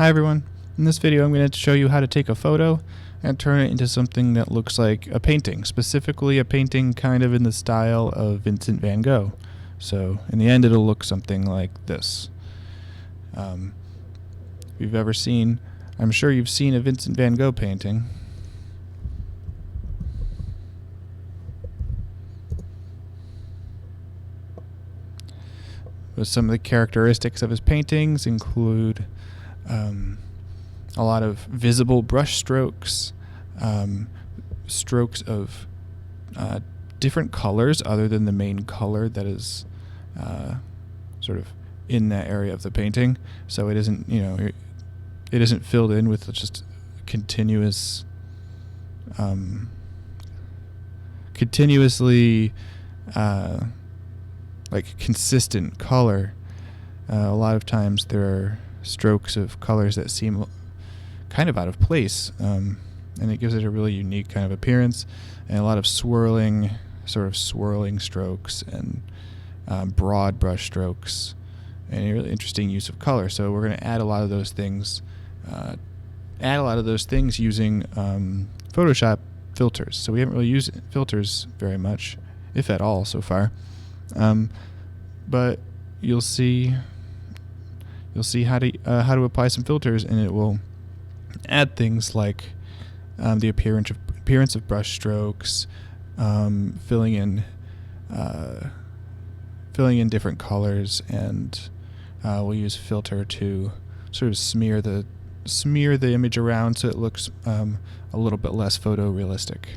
Hi everyone. In this video I'm going to show you how to take a photo and turn it into something that looks like a painting, specifically a painting kind of in the style of Vincent van Gogh. So in the end it'll look something like this. If you've ever seen, I'm sure you've seen a Vincent van Gogh painting. But some of the characteristics of his paintings include a lot of visible brush strokes, strokes of different colors other than the main color that is sort of in that area of the painting. So it isn't, it isn't filled in with just continuously like consistent color. A lot of times there are strokes of colors that seem kind of out of place, and it gives it a really unique kind of appearance, and a lot of swirling strokes and broad brush strokes, and a really interesting use of color. So we're going to add a lot of those things using Photoshop filters. So we haven't really used filters very much, if at all, so far. But you'll see how to apply some filters, and it will add things like the appearance of brush strokes, filling in different colors, and we'll use filter to sort of smear the image around so it looks a little bit less photorealistic.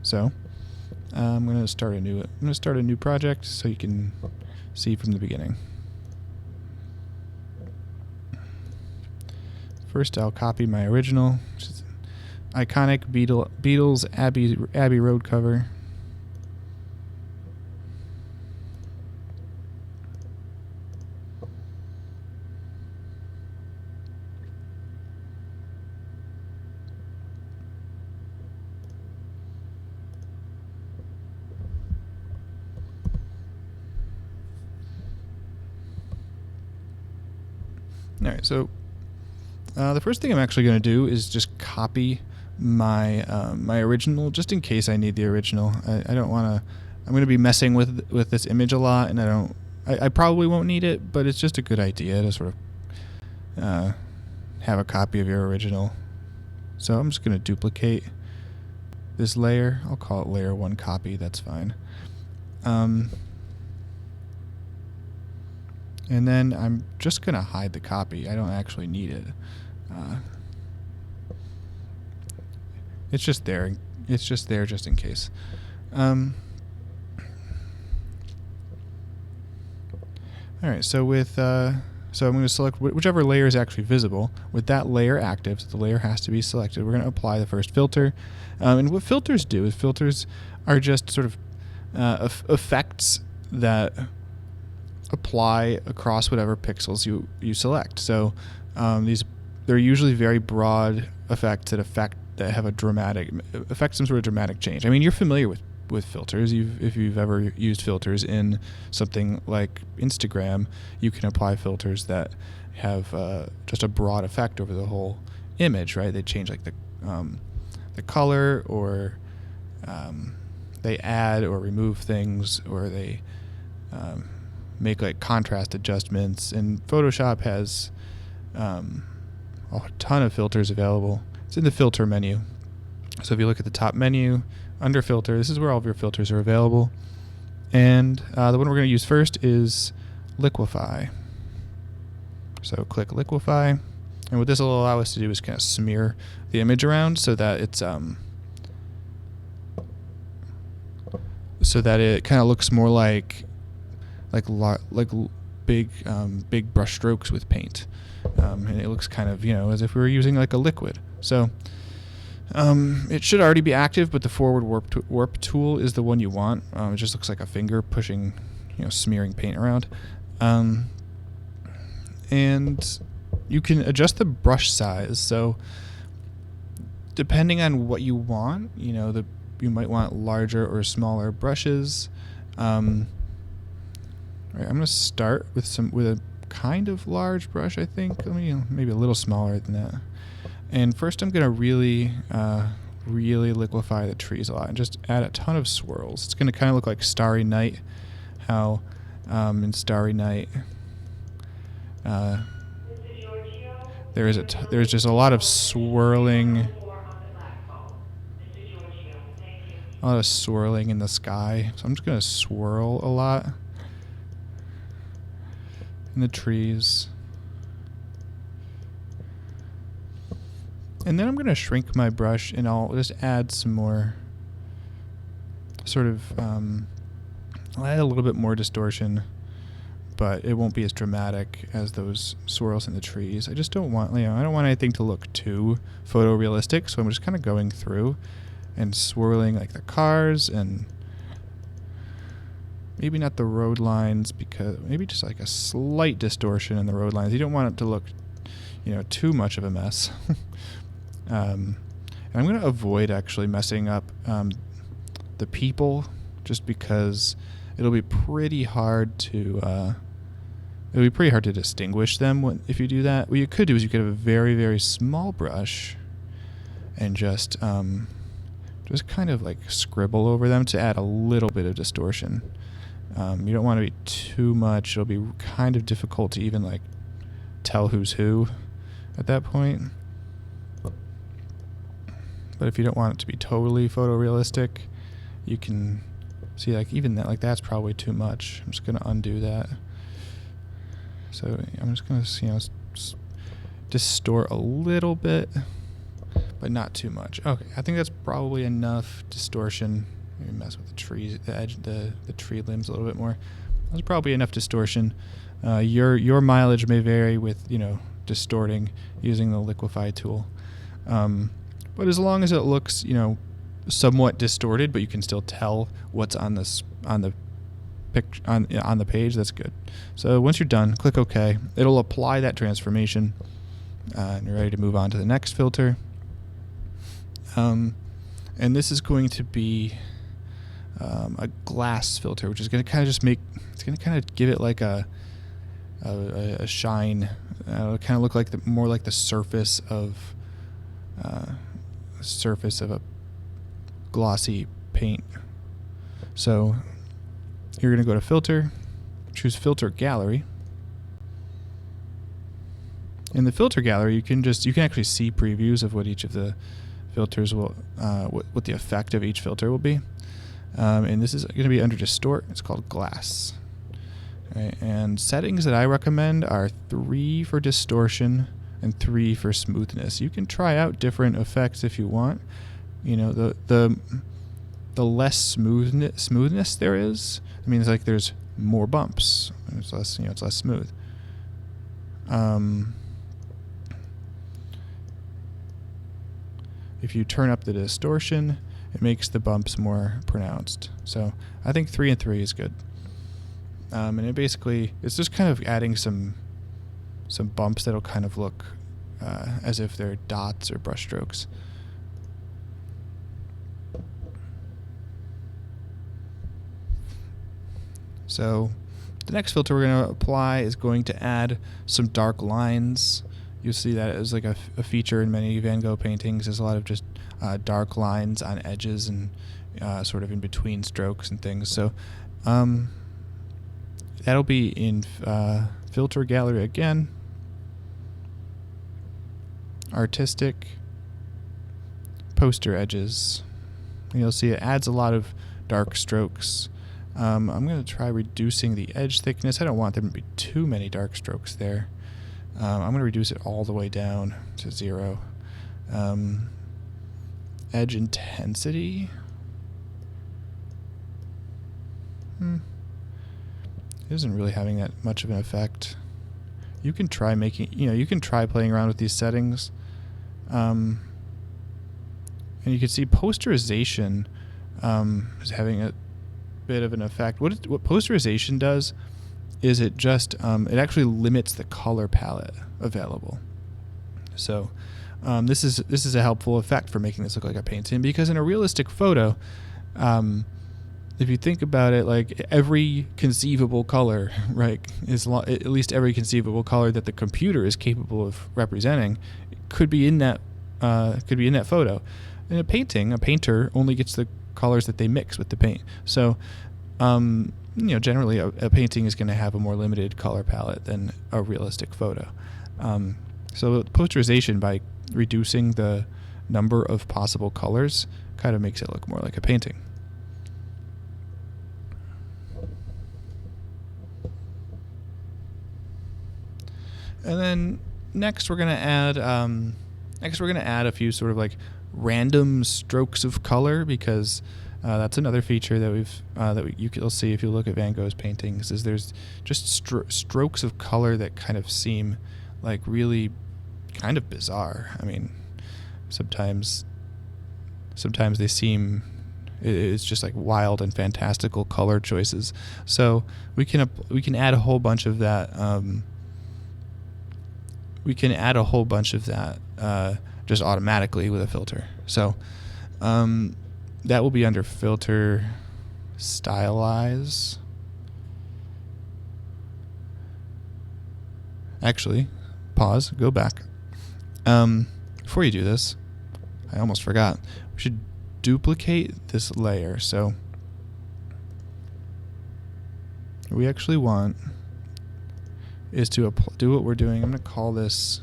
So I'm going to start a new project so you can see from the beginning. First, I'll copy my original, which is an iconic Beatles Abbey Road cover. All right, so the first thing I'm actually going to do is just copy my my original, just in case I need the original. I don't want to. I'm going to be messing with this image a lot, and I probably won't need it, but it's just a good idea to sort of have a copy of your original. So I'm just going to duplicate this layer. I'll call it layer 1 copy. That's fine. And then I'm just going to hide the copy. I don't actually need it. It's just there. It's just there just in case. All right. So so I'm going to select whichever layer is actually visible. With that layer active, so the layer has to be selected, we're going to apply the first filter. And what filters do is filters are just sort of effects that apply across whatever pixels you select. So they're usually very broad effects that have affect some sort of dramatic change. I mean, you're familiar with filters. If you've ever used filters in something like Instagram, you can apply filters that have just a broad effect over the whole image, right? They change like the color, or they add or remove things, or they make like contrast adjustments. And Photoshop has a ton of filters available. It's in the filter menu. So if you look at the top menu under filter, this is where all of your filters are available. And the one we're going to use first is liquify. So click liquify, and what this will allow us to do is kind of smear the image around so that it's so that it kind of looks more like big brush strokes with paint, and it looks kind of as if we were using like a liquid. So it should already be active, but the forward warp tool is the one you want. It just looks like a finger pushing, smearing paint around, and you can adjust the brush size. So depending on what you want, you might want larger or smaller brushes. Right, I'm going to start with a kind of large brush, I think. Let me maybe a little smaller than that. And first I'm going to really liquefy the trees a lot and just add a ton of swirls. It's going to kind of look like Starry Night, how in Starry Night there's just a lot of swirling, in the sky. So I'm just going to swirl a lot in the trees. And then I'm going to shrink my brush and I'll just add some more sort of, I'll add a little bit more distortion, but it won't be as dramatic as those swirls in the trees. I just don't want, I don't want anything to look too photorealistic, so I'm just kind of going through and swirling like the cars and maybe not the road lines, because maybe just like a slight distortion in the road lines. You don't want it to look, too much of a mess. And I'm going to avoid actually messing up the people, just because it'll be pretty hard to distinguish them if you do that. What you could do is you could have a very, very small brush and just kind of like scribble over them to add a little bit of distortion. You don't want to be too much. It'll be kind of difficult to even like tell who's who at that point. But if you don't want it to be totally photorealistic, you can see like even that, like that's probably too much. I'm just going to undo that. So I'm just going to, distort a little bit, but not too much. Okay, I think that's probably enough distortion. Maybe mess with the trees, the edge, the tree limbs a little bit more. That's probably enough distortion. Your mileage may vary with distorting using the liquefy tool. But as long as it looks, somewhat distorted, but you can still tell what's on the page, that's good. So once you're done, click OK. It'll apply that transformation, and you're ready to move on to the next filter. And this is going to be a glass filter, which is going to kind of just give it like a shine. It'll kind of look like more like the surface of a glossy paint. So you're going to go to Filter, choose Filter Gallery. In the Filter Gallery, you can actually see previews of what each of the filters will, what the effect of each filter will be. And this is going to be under Distort. It's called Glass. Right, and settings that I recommend are 3 for distortion and 3 for smoothness. You can try out different effects if you want. The less smoothness there is, I mean, it's like there's more bumps. It's less, it's less smooth. If you turn up the distortion, it makes the bumps more pronounced. So I think 3 and 3 is good. And it's just kind of adding some bumps that'll kind of look as if they're dots or brush strokes. So the next filter we're going to apply is going to add some dark lines. You'll see that as like a feature in many Van Gogh paintings. There's a lot of just dark lines on edges and sort of in between strokes and things. So that'll be in Filter Gallery again. Artistic, Poster Edges. And you'll see it adds a lot of dark strokes. I'm going to try reducing the edge thickness. I don't want there to be too many dark strokes there. I'm going to reduce it all the way down to 0. Edge intensity. It isn't really having that much of an effect. You can try playing around with these settings. And you can see posterization is having a bit of an effect. What posterization does is it just it actually limits the color palette available. So this is a helpful effect for making this look like a painting, because in a realistic photo, if you think about it, like every conceivable color, right, at least every conceivable color that the computer is capable of representing could be in that photo. In a painting, a painter only gets the colors that they mix with the paint. So, generally a painting is going to have a more limited color palette than a realistic photo. So posterization, by reducing the number of possible colors, kind of makes it look more like a painting. And then next we're going to add a few sort of like random strokes of color, because that's another feature that you'll see if you look at Van Gogh's paintings, is there's just strokes of color that kind of seem like really kind of bizarre. I mean, sometimes they seem, it's just like wild and fantastical color choices. So we can add a whole bunch of that. Just automatically with a filter. So that will be under Filter, Stylize. Actually, pause, go back. Before you do this, I almost forgot. We should duplicate this layer. So what we actually want is to do what we're doing. I'm going to call this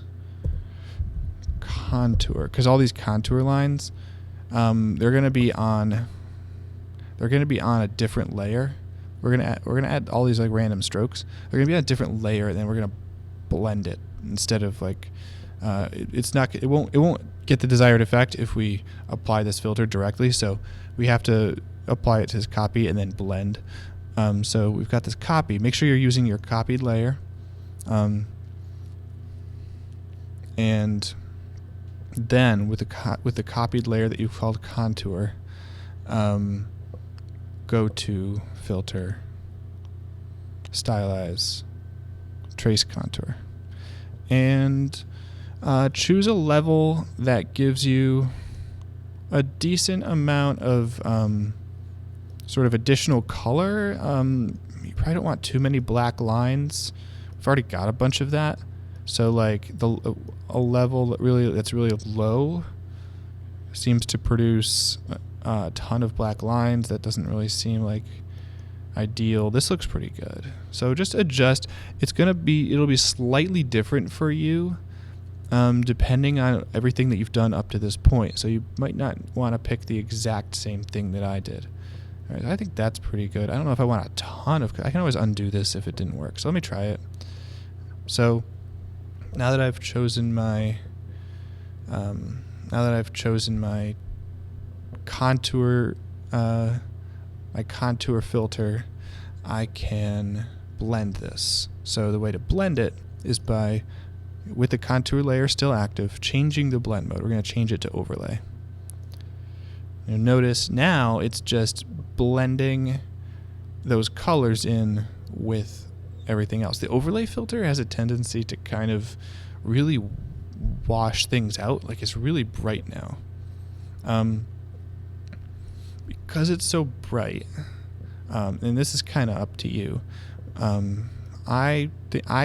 contour, because all these contour lines, they're going to be on a different layer. We're going to add all these like random strokes. They're going to be on a different layer, and then we're going to blend it instead of like it won't get the desired effect if we apply this filter directly. So we have to apply it to this copy and then blend. So we've got this copy. Make sure you're using your copied layer. And then with the copied layer that you've called contour, go to Filter, Stylize, Trace Contour, and choose a level that gives you a decent amount of sort of additional color. You probably don't want too many black lines. We've already got a bunch of that. So like a level that's really low seems to produce a ton of black lines. That doesn't really seem like ideal. This looks pretty good. So just adjust. It'll be slightly different for you depending on everything that you've done up to this point. So you might not want to pick the exact same thing that I did. All right, I think that's pretty good. I don't know if I want a ton of, I can always undo this if it didn't work. So let me try it. So now that I've chosen my contour filter, I can blend this. So the way to blend it is by, with the contour layer still active, changing the blend mode. We're going to change it to overlay. You'll notice now it's just blending those colors in with everything else. The overlay filter has a tendency to kind of really wash things out. Like, it's really bright now. Because it's so bright, and this is kind of up to you, I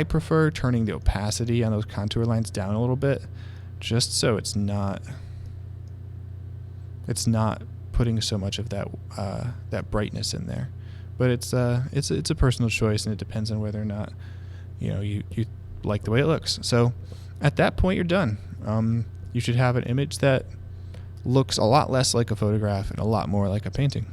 prefer turning the opacity on those contour lines down a little bit, just so it's not putting so much of that brightness in there. But it's a personal choice, and it depends on whether or not you like the way it looks. So at that point, you're done. You should have an image that looks a lot less like a photograph and a lot more like a painting.